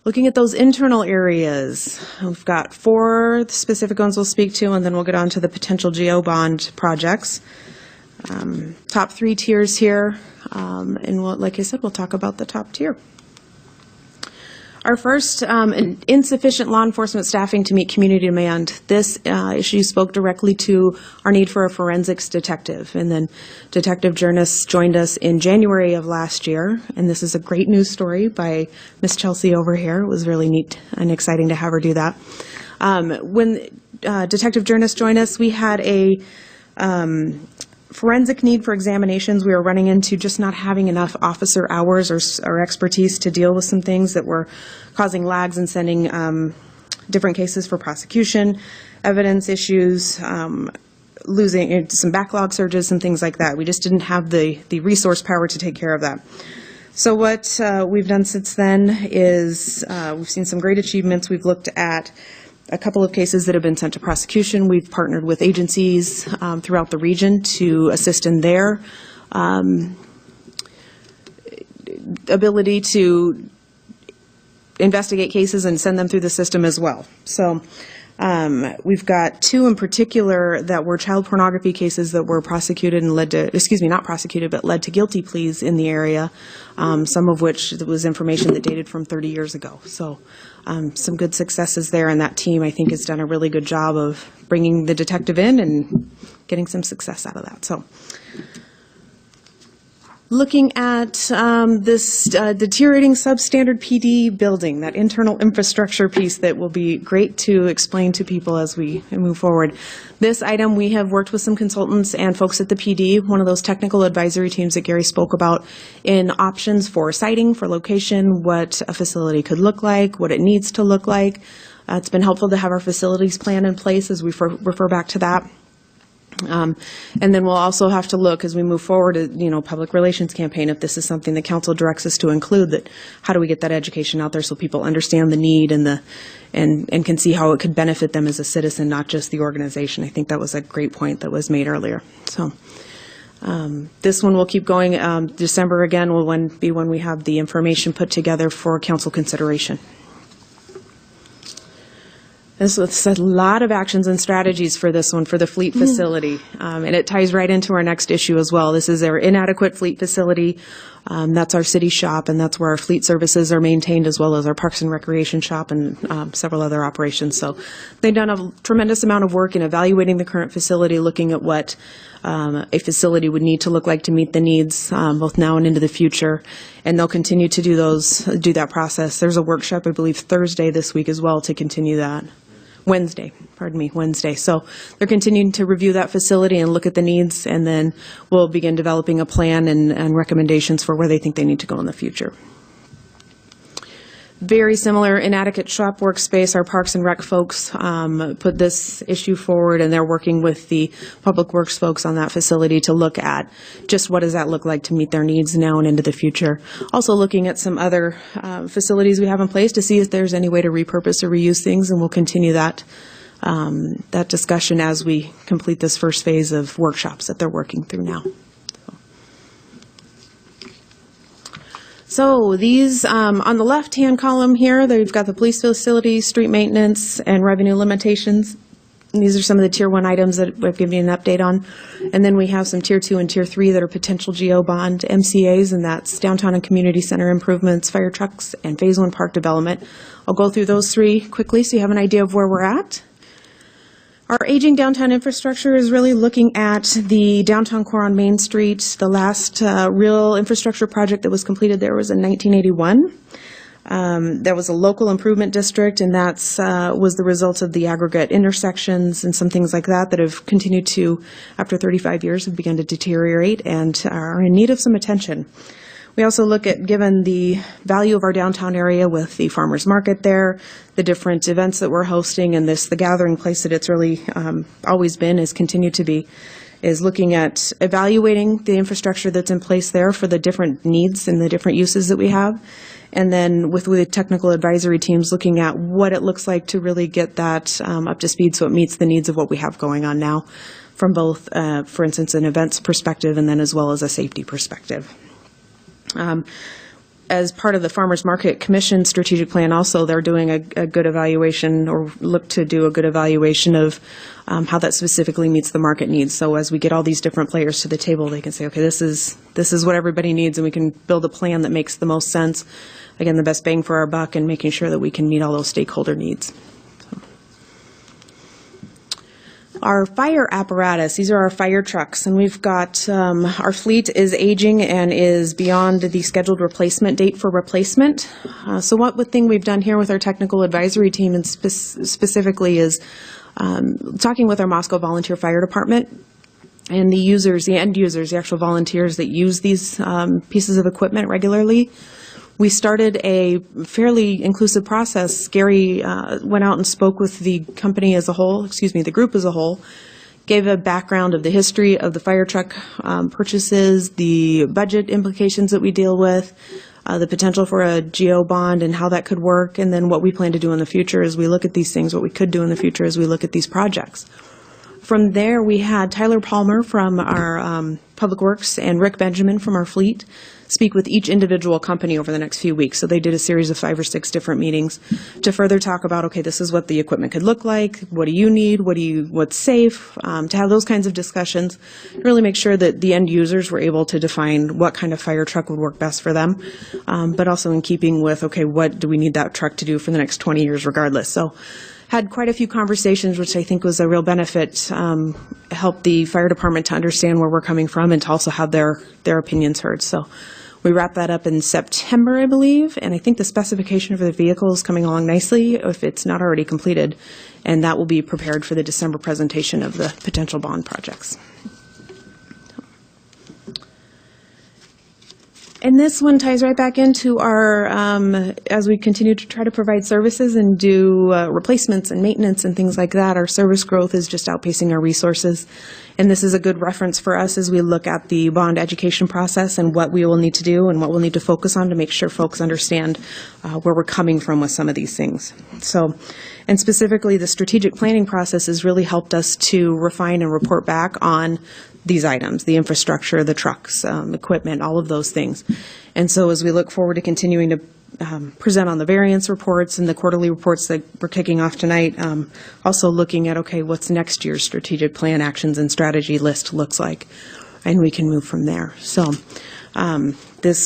Looking at those internal areas, we've got 4 specific ones we'll speak to, and then we'll get on to the potential GO bond projects. Top 3 tiers here, and like I said, we'll talk about the top tier. Our first, insufficient law enforcement staffing to meet community demand. This issue spoke directly to our need for a forensics detective. And then Detective Jerness joined us in January of last year. And this is a great news story by Miss Chelsea over here. It was really neat and exciting to have her do that. When Detective Jerness joined us, we had a forensic need for examinations. We were running into just not having enough officer hours or expertise to deal with some things that were causing lags and sending different cases for prosecution, evidence issues, losing some backlog surges and things like that. We just didn't have the resource power to take care of that. So what we've done since then is we've seen some great achievements. We've looked at a couple of cases that have been sent to prosecution. We've partnered with agencies throughout the region to assist in their ability to investigate cases and send them through the system as well. So we've got 2 in particular that were child pornography cases that were prosecuted and led to, not prosecuted, but led to guilty pleas in the area, some of which was information that dated from 30 years ago. So some good successes there, and that team, I think, has done a really good job of bringing the detective in and getting some success out of that. So looking at this deteriorating substandard PD building, that internal infrastructure piece that will be great to explain to people as we move forward. This item, we have worked with some consultants and folks at the PD, one of those technical advisory teams that Gary spoke about, in options for siting, for location, what a facility could look like, what it needs to look like. It's been helpful to have our facilities plan in place as we refer back to that. And then we'll also have to look as we move forward at, public relations campaign, if this is something the council directs us to include, that how do we get that education out there so people understand the need and can see how it could benefit them as a citizen, not just the organization. I think that was a great point that was made earlier. So this one will keep going. December again will be when we have the information put together for council consideration. This was a lot of actions and strategies for this one, for the fleet facility, and it ties right into our next issue as well. This is our inadequate fleet facility. That's our city shop, and that's where our fleet services are maintained, as well as our Parks and Recreation shop and several other operations. So they've done a tremendous amount of work in evaluating the current facility, looking at what a facility would need to look like to meet the needs, both now and into the future. And they'll continue to do that process. There's a workshop, I believe, Thursday this week as well to continue that. Wednesday. So they're continuing to review that facility and look at the needs, and then we'll begin developing a plan and recommendations for where they think they need to go in the future. Very similar, inadequate shop workspace. Our Parks and Rec folks put this issue forward, and they're working with the Public Works folks on that facility to look at just what does that look like to meet their needs now and into the future. Also looking at some other facilities we have in place to see if there's any way to repurpose or reuse things, and we'll continue that discussion as we complete this first phase of workshops that they're working through now. So these, on the left-hand column here, they've got the police facility, street maintenance, and revenue limitations. And these are some of the Tier 1 items that I've given you an update on. And then we have some Tier 2 and Tier 3 that are potential GO bond MCAs, and that's downtown and community center improvements, fire trucks, and Phase 1 park development. I'll go through those 3 quickly so you have an idea of where we're at. Our aging downtown infrastructure is really looking at the downtown core on Main Street. The last real infrastructure project that was completed there was in 1981. That was a local improvement district, and that's was the result of the aggregate intersections and some things like that that have continued to, after 35 years, have begun to deteriorate and are in need of some attention. We also look at, given the value of our downtown area with the farmers market there, the different events that we're hosting, and the gathering place that it's really always been, has continued to be, is looking at evaluating the infrastructure that's in place there for the different needs and the different uses that we have. And then with the technical advisory teams, looking at what it looks like to really get that up to speed so it meets the needs of what we have going on now from both, for instance, an events perspective and then as well as a safety perspective. as part of the Farmers Market Commission strategic plan also, they're doing a good evaluation, or look to do a good evaluation of how that specifically meets the market needs. So as we get all these different players to the table, they can say, okay, this is what everybody needs, and we can build a plan that makes the most sense. Again, the best bang for our buck, and making sure that we can meet all those stakeholder needs. Our fire apparatus, these are our fire trucks, and we've got, our fleet is aging and is beyond the scheduled replacement date for replacement. So one thing we've done here with our technical advisory team, and specifically, is talking with our Moscow Volunteer Fire Department and the users, the end users, the actual volunteers that use these pieces of equipment regularly. We started a fairly inclusive process. Gary went out and spoke with the company as a whole, the group as a whole, gave a background of the history of the fire truck purchases, the budget implications that we deal with, the potential for a GO bond and how that could work, and then what we plan to do in the future as we look at these things, what we could do in the future as we look at these projects. From there, we had Tyler Palmer from our Public Works and Rick Benjamin from our fleet speak with each individual company over the next few weeks. So they did a series of 5 or 6 different meetings to further talk about, okay, this is what the equipment could look like, what do you need, what's safe, to have those kinds of discussions, really make sure that the end users were able to define what kind of fire truck would work best for them, but also in keeping with, okay, what do we need that truck to do for the next 20 years regardless. So had quite a few conversations, which I think was a real benefit, helped the fire department to understand where we're coming from and to also have their opinions heard. So we wrapped that up in September, I believe, and I think the specification for the vehicle is coming along nicely, if it's not already completed, and that will be prepared for the December presentation of the potential bond projects. And this one ties right back into our, as we continue to try to provide services and do replacements and maintenance and things like that, our service growth is just outpacing our resources. And this is a good reference for us as we look at the bond education process and what we will need to do and what we'll need to focus on to make sure folks understand where we're coming from with some of these things. So, and specifically, the strategic planning process has really helped us to refine and report back on these items, the infrastructure, the trucks, equipment, all of those things. And so as we look forward to continuing to present on the variance reports and the quarterly reports that we're kicking off tonight, also looking at, okay, what's next year's strategic plan actions and strategy list looks like, and we can move from there. So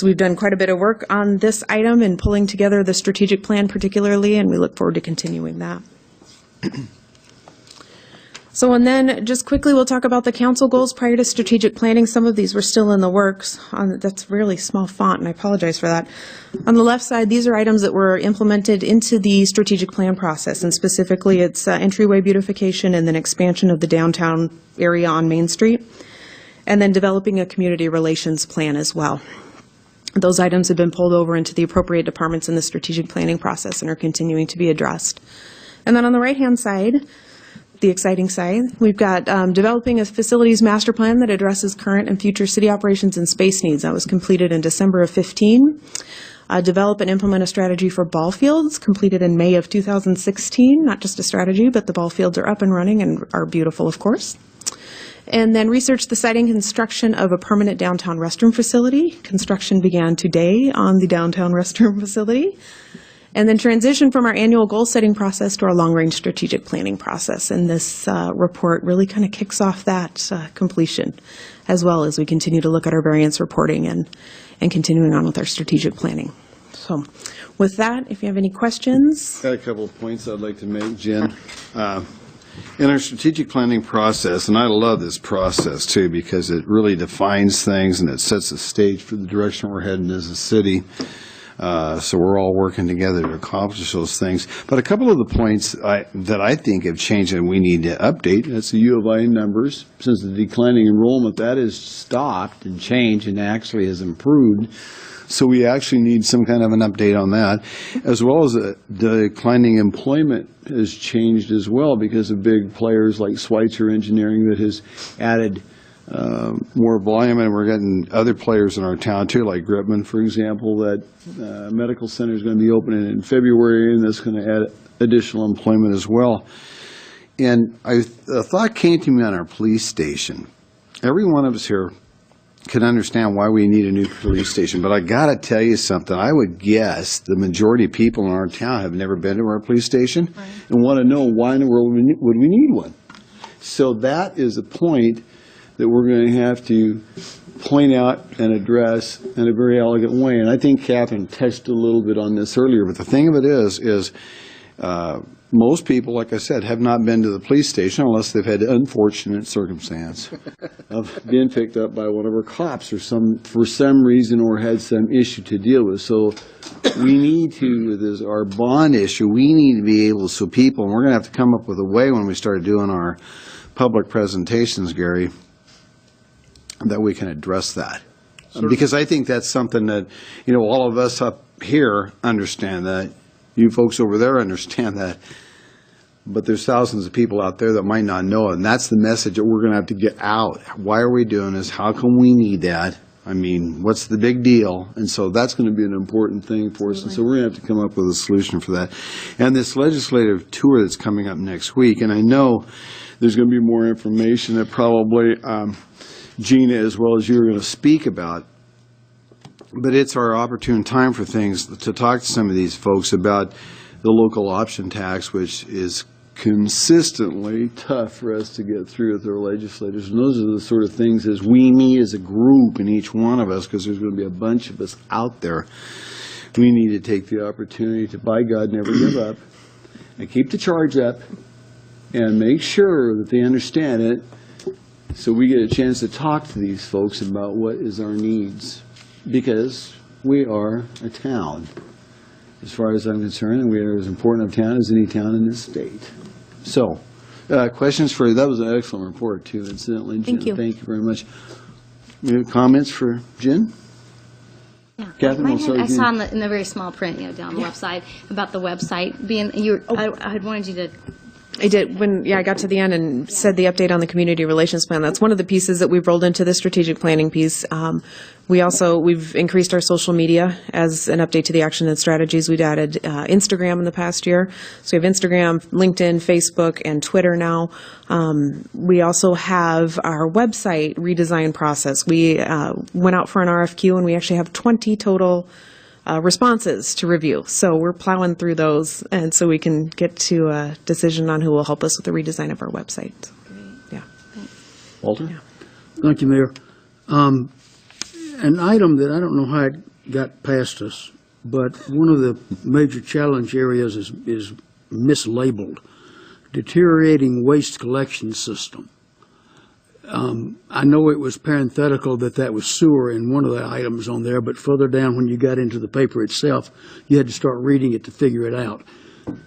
we've done quite a bit of work on this item and pulling together the strategic plan particularly, and we look forward to continuing that. So, and then just quickly, we'll talk about the council goals prior to strategic planning. Some of these were still in the works. That's really small font, and I apologize for that. On the left side, these are items that were implemented into the strategic plan process, and specifically it's entryway beautification and then expansion of the downtown area on Main Street, and then developing a community relations plan as well. Those items have been pulled over into the appropriate departments in the strategic planning process and are continuing to be addressed. And then on the right-hand side, the exciting side, we've got developing a facilities master plan that addresses current and future city operations and space needs. That was completed in December of 15. Develop and implement a strategy for ball fields, completed in May of 2016. Not just a strategy, but the ball fields are up and running and are beautiful, of course. And then research the site and construction of a permanent downtown restroom facility. Construction began today on the downtown restroom facility. And then transition from our annual goal-setting process to our long-range strategic planning process. And this report really kind of kicks off that completion, as well as we continue to look at our variance reporting and continuing on with our strategic planning. So with that, if you have any questions. I got a couple of points I'd like to make, Jen. In our strategic planning process, and I love this process too because it really defines things and it sets the stage for the direction we're heading as a city. So we're all working together to accomplish those things. But a couple of the points that I think have changed and we need to update, that's the U of I numbers. Since the declining enrollment, that has stopped and changed and actually has improved. So we actually need some kind of an update on that, as well as the declining employment has changed as well because of big players like Schweitzer Engineering that has added more volume, and we're getting other players in our town too, like Gripman, for example, that medical center is going to be opening in February, and that's going to add additional employment as well. And a thought came to me on our police station. Every one of us here can understand why we need a new police station. But I got to tell you something. I would guess the majority of people in our town have never been to our police station and want to know why in the world would we need one. So that is a point that we're going to have to point out and address in a very elegant way. And I think Catherine touched a little bit on this earlier. But the thing of it is most people, like I said, have not been to the police station unless they've had unfortunate circumstance of being picked up by one of our cops or for some reason or had some issue to deal with. So we need to, with our bond issue, we need to be able, so people, and we're going to have to come up with a way when we start doing our public presentations, Gary, that we can address that. Because I think that's something that, all of us up here understand that. You folks over there understand that, but there's thousands of people out there that might not know it, and that's the message that we're going to have to get out. Why are we doing this? How come we need that? I mean, what's the big deal? And so that's going to be an important thing for us, and so we're going to have to come up with a solution for that. And this legislative tour that's coming up next week, and I know there's going to be more information that probably Gina as well as you are going to speak about. But it's our opportune time for things to talk to some of these folks about the local option tax, which is consistently tough for us to get through with our legislators. And those are the sort of things as we meet as a group, and each one of us, because there's going to be a bunch of us out there, we need to take the opportunity to, by God, never give up and keep the charge up and make sure that they understand it so we get a chance to talk to these folks about what is our needs. Because we are a town, as far as I'm concerned, and we are as important a town as any town in this state. So, questions for you? That was an excellent report, too, incidentally, Jen. Thank you. Thank you very much. Any comments for Jen? Yeah. Catherine, I saw in the very small print, down the left side about the website being. I had wanted you to. I did, I got to the end and said the update on the community relations plan. That's one of the pieces that we've rolled into the strategic planning piece. We've increased our social media as an update to the action and strategies. We've added Instagram in the past year. So we have Instagram, LinkedIn, Facebook, and Twitter now. We also have our website redesign process. We went out for an RFQ, and we actually have 20 total responses to review. So we're plowing through those, and so we can get to a decision on who will help us with the redesign of our website. Yeah. Walter? Yeah. Thank you, Mayor. An item that I don't know how it got past us, but one of the major challenge areas is mislabeled, deteriorating waste collection system. I know it was parenthetical that was sewer in one of the items on there, but further down when you got into the paper itself, you had to start reading it to figure it out.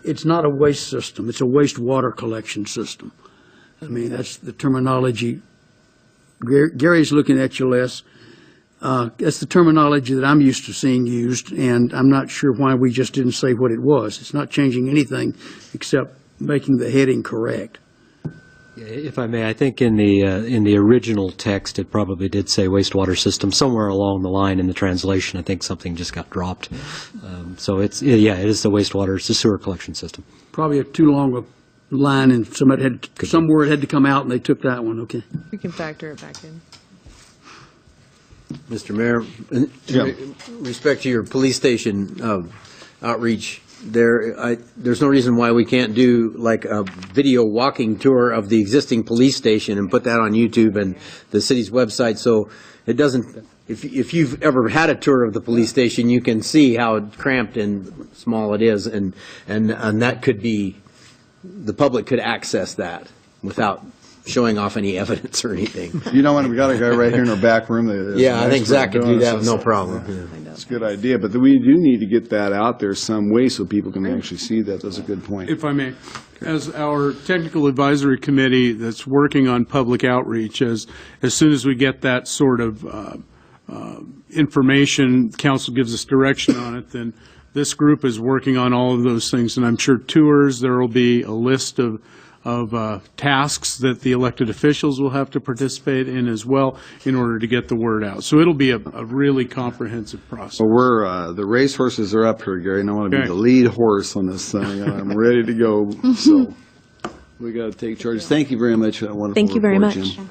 It's not a waste system. It's a wastewater collection system. I mean, that's the terminology. Gary's looking at you, Les. That's the terminology that I'm used to seeing used, and I'm not sure why we just didn't say what it was. It's not changing anything except making the heading correct. If I may, I think in the original text, it probably did say wastewater system. Somewhere along the line in the translation, I think something just got dropped. So it is the wastewater, it's the sewer collection system. Probably a too long a line, and some word had to come out, and they took that one. Okay. We can factor it back in. Mr. Mayor, in respect to your police station outreach, there's no reason why we can't do like a video walking tour of the existing police station and put that on YouTube and the city's website, so it doesn't. If you've ever had a tour of the police station, you can see how cramped and small it is, and that could be, the public could access that without showing off any evidence or anything. You know what? We got a guy right here in our back room. I think Zach could do that with no problem. It's a good idea, but we do need to get that out there some way so people can actually see that. That's a good point. If I may, as our technical advisory committee that's working on public outreach, as soon as we get that sort of information, council gives us direction on it, then this group is working on all of those things. And I'm sure tours, there will be a list of tasks that the elected officials will have to participate in as well in order to get the word out. So it'll be a really comprehensive process. Well, the race horses are up here, Gary, and I want to be the lead horse on this thing, and I'm ready to go. So we got to take charge. Thank you very much for that wonderful report, Thank you very much. Jim.